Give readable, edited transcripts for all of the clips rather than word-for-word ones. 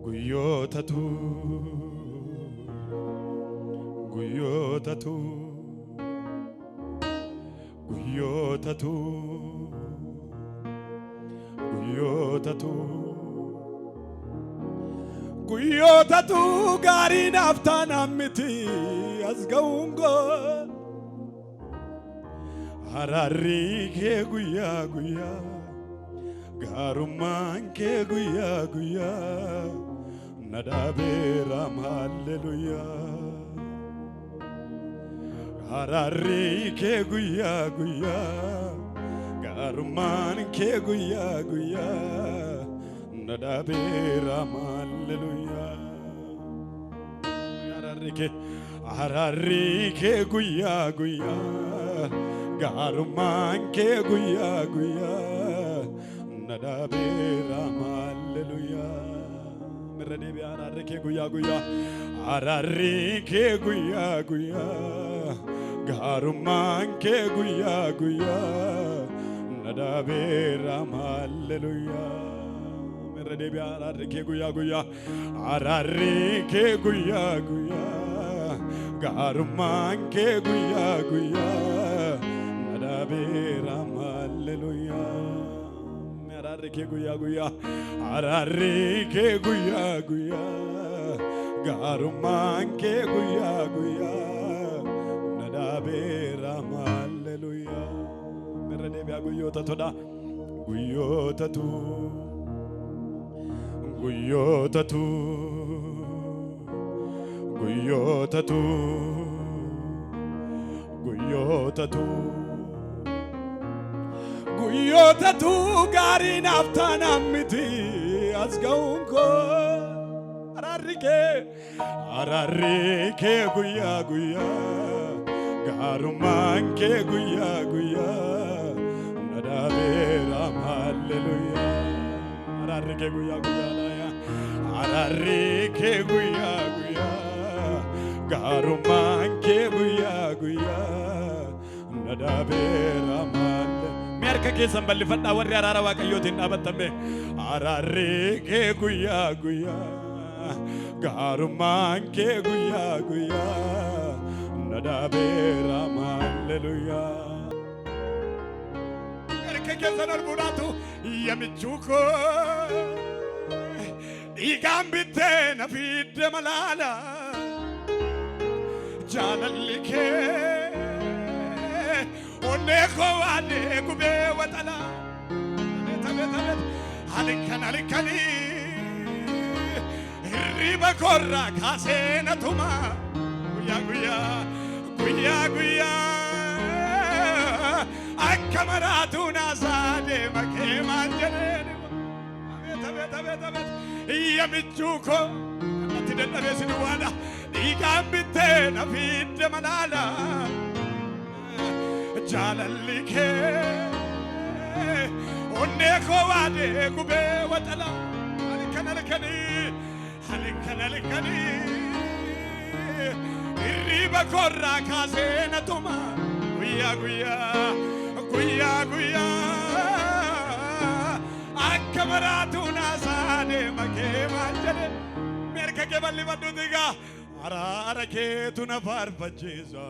Guyyootatu guyyootatu guyyootatu guyyootatu guyyootatu gaarii naaftaan miti as ga'uungo araarri kee guyyaa guyyaa gaarummaan kee guyyaa guyyaa nadabeeram hallelujaa araarri kee guyyaa guyyaa gaarummaan kee guyyaa guyyaa nadabeeram hallelujaa araarri kee guyyaa guyyaa gaarummaan kee guyyaa guyyaa nadabeeram hallelujaa mirrade be araarri kee guyyaa guyyaa araarri kee guyyaa guyyaa gaarummaan kee guyyaa guyyaa nadabeeram hallelujaa mirrade be araarri kee guyyaa guyyaa araarri kee guyyaa guyyaa gaarummaan kee guyyaa guyyaa nadabeeram hallelujaa araarri kee guyyaa guyyaa araarri kee guyyaa guyyaa gaarummaan kee guyyaa guyyaa nadabeeram hallelujaa mirrade be guyyootatu guyyootatu guyyootatu guyyootatu guyyootatu guyyootatu gaarii naaftaan miti as ga'uungo araarri kee guyyaa guyyaa gaarummaan kee guyyaa guyyaa nadabeeram hallelujaa araarri kee guyyaa guyyaa araarri kee guyyaa guyyaa gaarummaan kee guyyaa guyyaa nadabeeram Merka keessan bal'ifadhaa warri araara waaqayyootiin dhaabattame araarri kee guyyaa guyyaa gaarummaan kee guyyaa guyyaa nadabeeram hallelujaa merka keessan albuudhaatu yamichuu koo dhiigaan bittee na fidde malaala jaalalli kee Oneko ane kube watala tabet halikani riba korra kasena tuma guya akamaratuna sade make manjene tabet yamichuko natidenda besinuwana digambite na fidde manala jaalalli kee oneko wade kube watala halikani riba korra kasena tuma guya akamaratuna sade make manjane merka ke balli baddu diga araara kee tuna farfachisa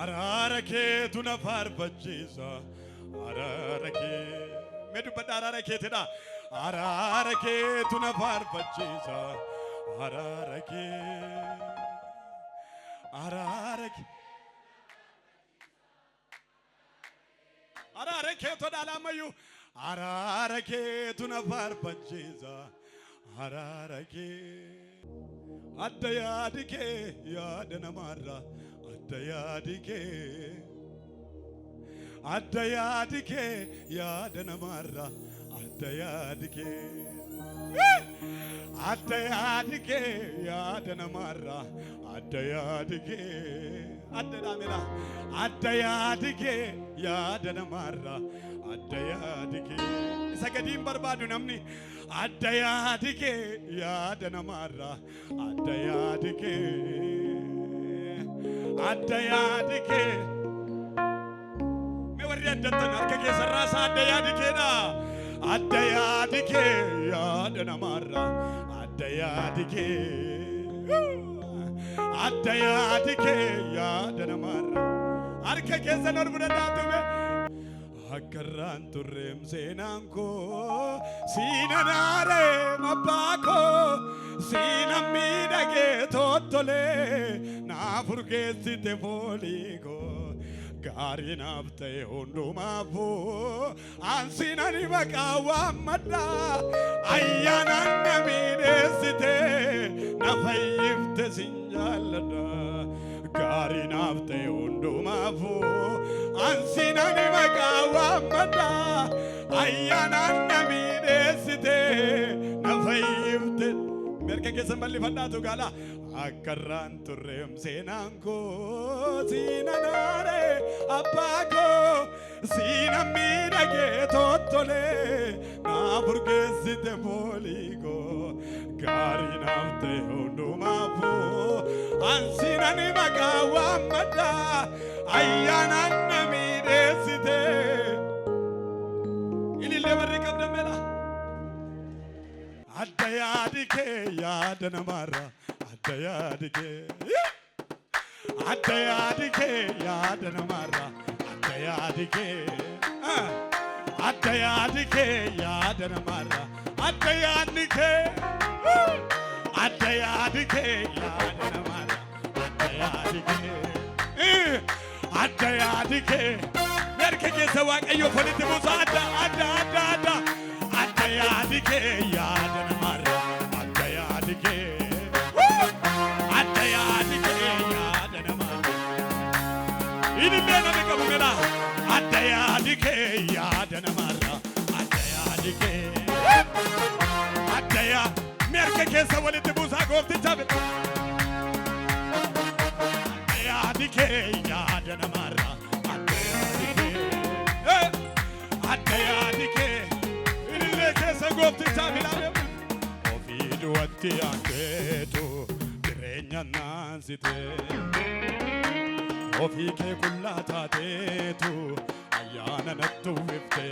araara kee tuna farfachisa araara kee medu bada araara kee teda araara kee tuna farfachisa araara kee to dalamayu araara kee tuna farfachisa araara kee adda yaadike yaada namarra adda yaadike yaada namarra adda yaadike yaada namarra adda yaadike adda damela adda yaadike yaada namarra adda yaadike isa gadiin barbaadu namni adda yaadike yaada namarra adda yaadike me warri addatan harka keessarraa adda yaadikeedha addayaadike yaada namarra addayaadike addayaadike yaada namarra harka keessa normu dandaatume akkarraan turreem seenaanko siinanaare mabbaako siina miidhagee tottole naafurgeessite fooliiko gaarii naaf ta'e hundumaafuu ansinani maqaa waammadha ayyaanaan na miidheessite na fayyifte sin jaalladha gaarii naaf ta'e hundumaafuu ansinani maqaa waammadha ayyaanaan na miidheessite na fayyifte merka keessan bal'ifadhaatu gaala akkarraan turreem seenaanko siinanaare abbaako siina miidhagee tottole naafurgeessite fooliiko gaarii naaf ta'e hundumaafuu ansinani maqaa waammadha ayyaanaan na miidheessite ilillee warri qabdamela addayaadike yaada namarra addayaadike addayaadike yaada namarra addayaadike addayaadike yaada namarra addayaadike addayaadike yaada namarra addayaadike addayaadike merka keessa waaqayyo folitti buusa adda adda adda adda addayaadike yaada namarra addayaadike addayaadike yaada namarra ilillee nami qabu mela addayaadike yaada namarra addayaadike addaya merka keessa walitti buusaa goofticha addayaadike yaada namarra addayaadike addayaadike keessa goofticha filame ofii duwatti aanteetu jireenya naansite ofii kee qullaa taateetu ayyaana natti uwwifte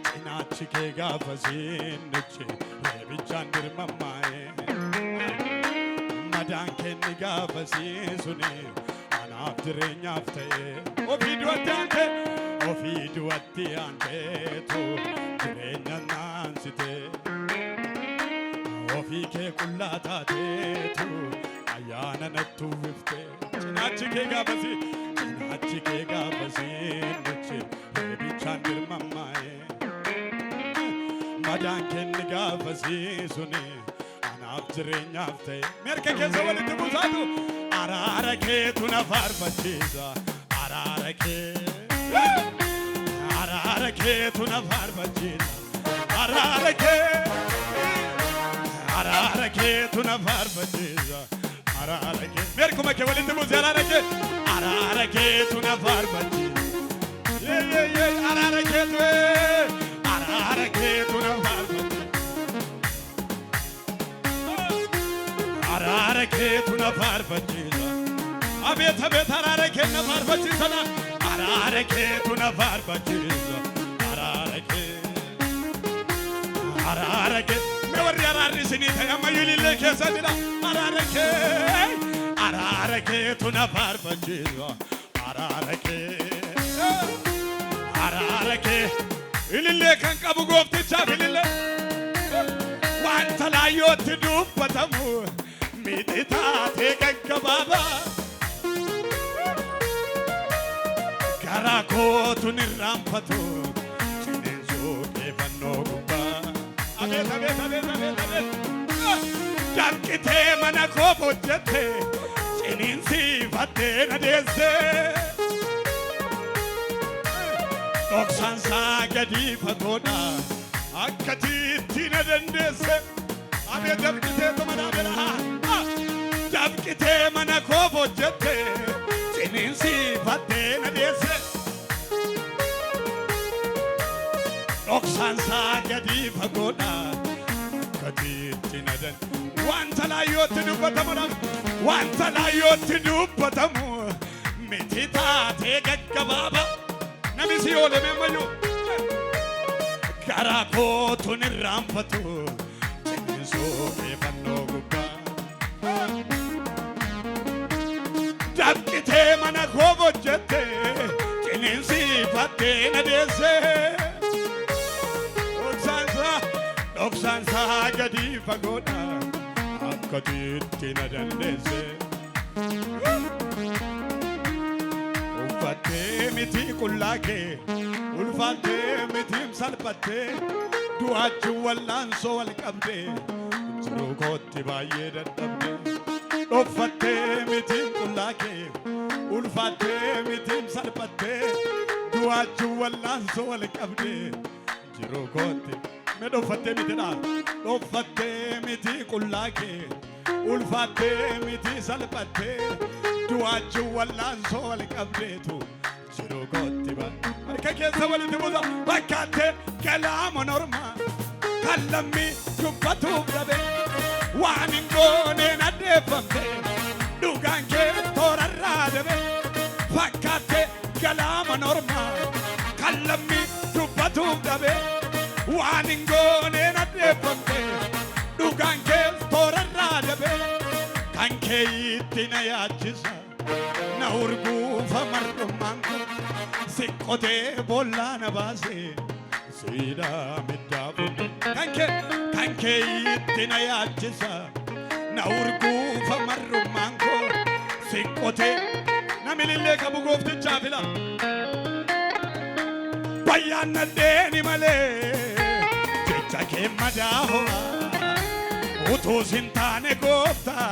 cinaachi kee gaafa siinnichi reebichaan dirmammaa'e madaan kenni gaafa siisuni anaaf jireenyaaf ta'e ofii duwatti aante ofii duwatti aanteetu jireenya naansite ofii kee qullaa taateetu ayyaana natti uwwifte cinaachi kee gaafasi nichi reebichaan dirmammaa'e madaan kenni gaafasi suni anaaf jireenyaaf ta'e merka keessa walitti buusaatu araara keetu na faarfachiisa araara keetu na faarfachiisa araara keetu na faarfachiisa araara kee merkuma kee walitti buuse araara keetu na faarfachiisa araara keetu na faarfachiisa araara keetu na faarfachiisa abeet abeet araara kee na faarfachiisa araara keetu na faarfachiisa araara kee me warri araarri isinii ta'e ammayyuu ilillee keessa jira araara keetu na faarfachiisa araara kee ilillee kan qabu gooftichaaf ilillee wanta laayyootti dubbatamu miti taatee gaggabaabaa garaa kootu nirraanfatu ciniinsuu keeffannoo gubbaa abeet jalqitee mana koo hojjette ciniinsiifattee na deesse dhoksansaa gadi fagoodha akka tiitti na dandeesse abeet jalqiteetu mana bira jalqitee mana koo hojjette ciniinsiifattee na deesse dhoksansaa gadi fagoodha katiitti na dandeesse wanta laayyootti dubbatamu miti taatee gaggabaaba namni si oolame ammayyuu Garako tun irraanfatu ciniinsuu kee fannoo gubbaa. Dabqitee mana koo bojjattee ciniinsiifattee na deessee. Dhoksan isaa gadi fagoodha akka tiitti na dandeessee. Uffattee miti qullaa kee ulfaattee mitiim salphattee du'aachi wallaansoo wal qabdee jiruu kootti baay'ee dadhabdee. Uffattee mitiim qullaa kee ulfaattee mitiim salphattee du'aachi wallaansoo wal qabdee jiruu kootti. Me dhoffattee miti dha dhoffattee miti qullaa kee ulfaattee miti salphattee du'aachi wallaansoo wal qabdeetu jiruu kootti ba. Harka keessa walitti buusa fakkaattee kalaama normaa kan lammii dubbatuuf dhabe waan hin gooneen addeeffamte dhugaan kee toorarraa dhabe. Fakkaattee kalaama normaa kan lammii dubbatuuf dhabe waan hin gooneen addeeffamte dhugaan kee toorarraa dhabe. Kan kee itti na yaachisa na urguufa mar'ummaan koo siqqotee boollaa na baasee siidaa middaa fuudhe. Kan kee itti na yaachisa na urguufa mar'ummaan koo siqqotee namni illee qabu gooftichaa fila. Bayyaanna deeni malee jecha kee madaaho'a utuu sin taane gooftaa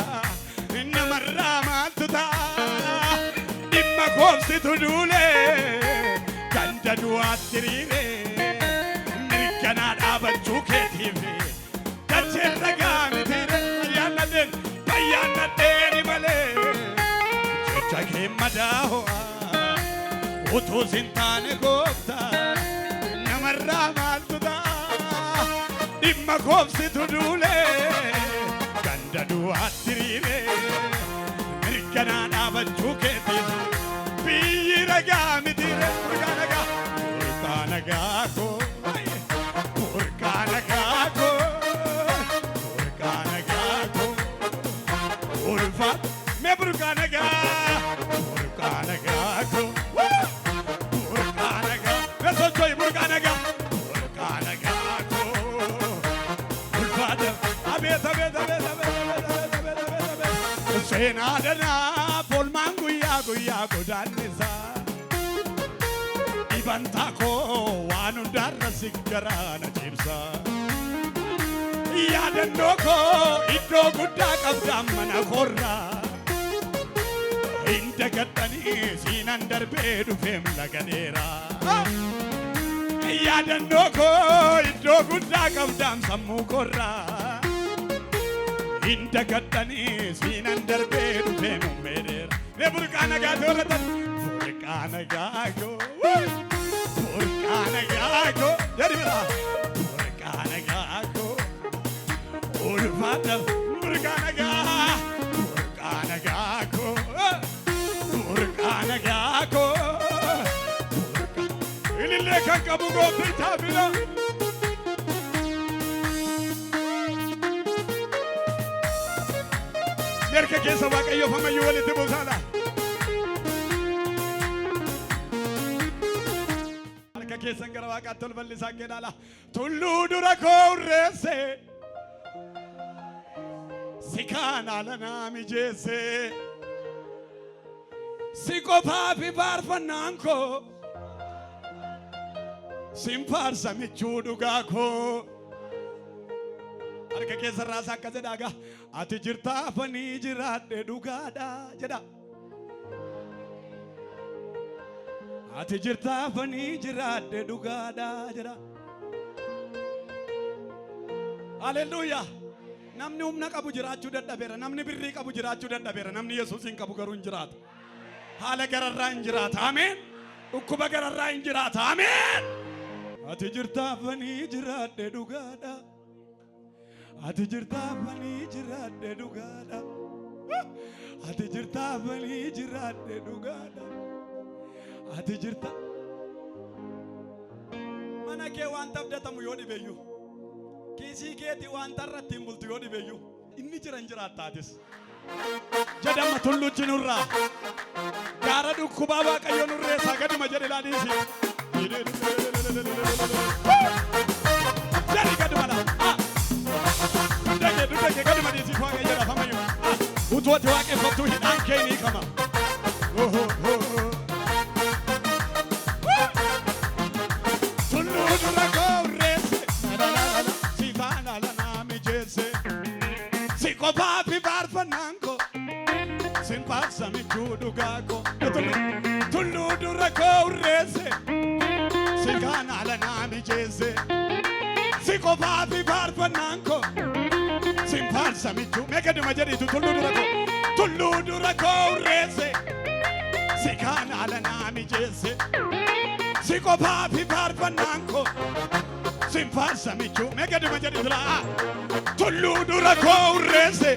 namarraa maaltu ta'a. Dhimma koobsitu duulee ganda du'aatti hiriiree mirganaa dhaabachuu keetiif dachee ragaa mitiire. Bayyaanna deeni malee jecha kee madaaho'a utuu sin taane gooftaa namarraa maaltu ta'a. Dhimma koobsitu duulee ganda du'aatti hiriiree mirganaa dhaabachuu keetiif biyyi ragaa mitiire. Burqaa nagaa koo burqaa nagaa koo burqaa nagaa koo ulfaat mee burqaa nagaa burqaa nagaa koo burqaa nagaa mee socho'i burqaa nagaa burqaa nagaa koo ulfaat abeet abeet abeet abeet abeet seenaa danaa bolmaan guyyaa guyyaa godaannisaa dhibantaa koo waan hundaarra si garaana cimsaa. Yaadannoo koo iddoo guddaa qabdaan mana korraa hin dagadhanii siinan darbee dhufeem laga dheeraa. Yaadannoo koo iddoo guddaa qabdaan sammuu korraa hin dagadhanii siinan darbee dhufeem ummee dheeraa. Mee burqaa nagaa tooratan burqaa nagaa koo burqaa nagaa koo jaribiraa burqaa nagaa koo ulfaata burqaa nagaa koo burqaa nagaa koo ilillee kan qabu gooftichaa fila. Harka keessa waaqayyoof ammayyuu walitti buusaadha. Harka keessan gara waaqaatti ol bal'isaa kennaala. Tulluu dura koo urreesse si kaana lanaa mijeesse si qofaafi faarfannaan koo sin faarsa michuu dhugaa koo. Harka keessa raasaa akka jedhaagaa ati jirtaa afanii jiraadhe dhugaadha jedha. Ati jirtaa afanii jiraadhe dhugaadha jedha. Haleluuyaa. Namni humna qabu jiraachuu dadhabeera. Namni birrii qabu jiraachuu dadhabeera. Namni Yesuusin qabu garuu hin jiraatu. Haala gararraa hin jiraata. Ameen. Dhukkuba gararraa hin jiraata. Ameen. Ati jirtaa afanii jiraadhe dhugaadha. Ati jirtaa afanii jiraadhe dhugaadha. Ati jirtaa afanii jiraadhe dhugaadha. Ati jirtaa Mana ke waan tabdatamu yoo dhibeeyyu. Kiisii keeti waan tarratti hin bultu yoo dhibeeyyu. Inni jiran jiraattaatis. Jedhama tullu jinurraa. Gaara dhukkubaa Waaqayyo nurreessaa gaduma jedhe ilaaliisi. Jadi gaduma dha. Dudake gaduma dhiisiif Waaqayyo lafamayyuu. Utuu ati waaqeffattuu hidhaan kee ni kama. Tullu dura koorreesse. Si faana lanaa mijeesse. Si kophaa fi faarfannaan koo. Sin passa mi chiudo gago. Tullu dura koorreesse. Si kana la nami jese. Si kophaa fi faarfannaan koo. Sin passa mi chiudo. Meka duma jedhi tullu dura ko. Tullu dura koorreesse. Si kana la nami jese. Si kophaa fi faarfannaan koo. Sin passa mi chiudo. Meka duma jedhi tullu dura koorreesse.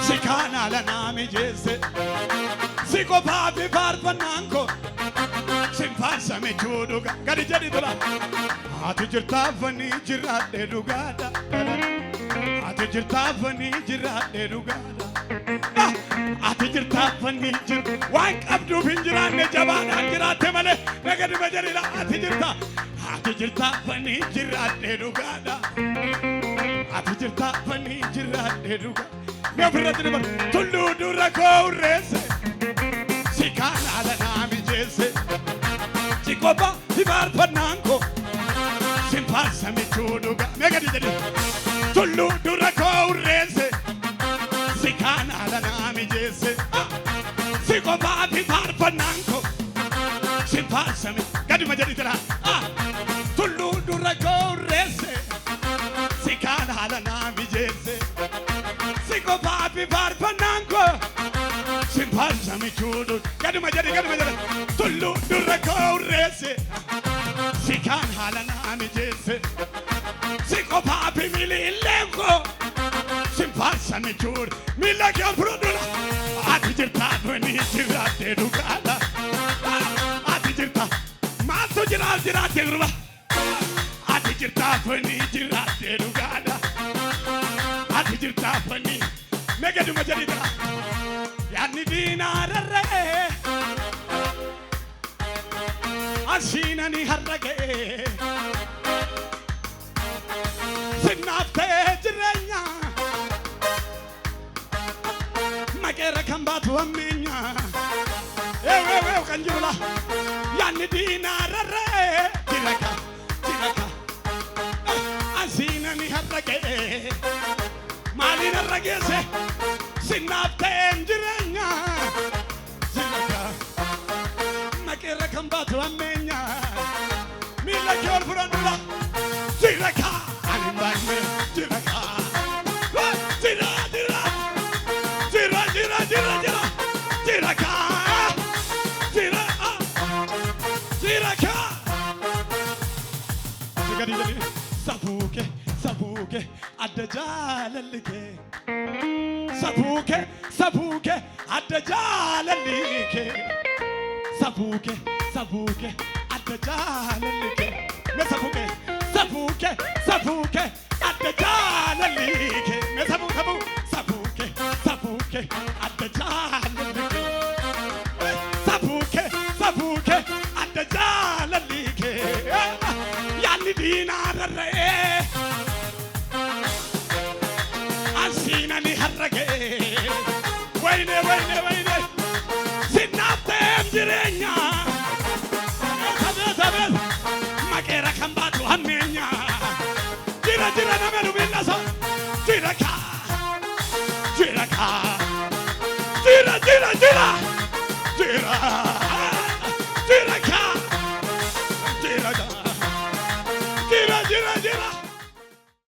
Si kana la nami jese. Si kophaa fi faarfannaan koo. Sin passa mi chiudo gadi jedhi dura. Ati jirtaafanii jiraadhe dhugaadha. Ati jirtaafanii jiraadhe dhugaadha. Ati jirtaafanii jiraadhe. Waan qabduuf hin jiraanne jabaadhaan jiraatte malee. Nagadi ma jedhila ati jirta. Ati jirtaafanii jiraadhe dhugaadha. Ati jirtaafanii jiraadhe dhugaadha. Mi ofirratti dabar tullu dura koorreesse. Si kana la nami jese. Si kophaa fi faarfannaan koo. Sin passa mi chiudo mega di tullu dura koorreesse. Si kana la nami jese. Si kophaa fi faarfannaan koo. Sin passa mi gadi ma jedhi tira. Tullu dura koorreesse. Si kana la nami jese. Si kophaa fi faarfannaan koo. Sin passa mi chiudo gadi ma jedhi tullu dura koorreesse. Si kana la nami jese. Si kophaa fi miililleen koo. Sin passa mi chiudo miila kee fudhadhula. Ati jirtaafanii jiraadhe dhugaadha. Ati jirta maaltu jiraadhe durba. Ati jirtaafanii jiraadhe dhugaadha. Ati jirtaafanii mega duma jedhi dura. Yaanni diinaararree. Ashiinani harragee. Sinnaaftee jireenya. Maqeera kan baatu ammeenya. Eeweeweew kan jirula. Yaanni diinaararree. Jiraka. Ashiinani harragee. Maaliin harrageesse. Sinnaaftee jireenya. Jiraka. Maqeera kan baatu ammeenya. Miila kee ol fudhadhula. Jiraka. Ani baay'ee jiraka. Jiraka. Sabuke adda jaalalike. Sabuke adda jaalalike. Sabuke adda jaalalike. Me sabuke adda jaalalike. Me sabuke adda jaalalike. Sabuke adda jaalalike. Yaanni diinaarree. Ansiinani harragee. Wayne. Sinnaaftee jireenya. Sabee. Maqeera kan baatu ammeenya. Jira nama lubinnasa. Jiraka. Jira.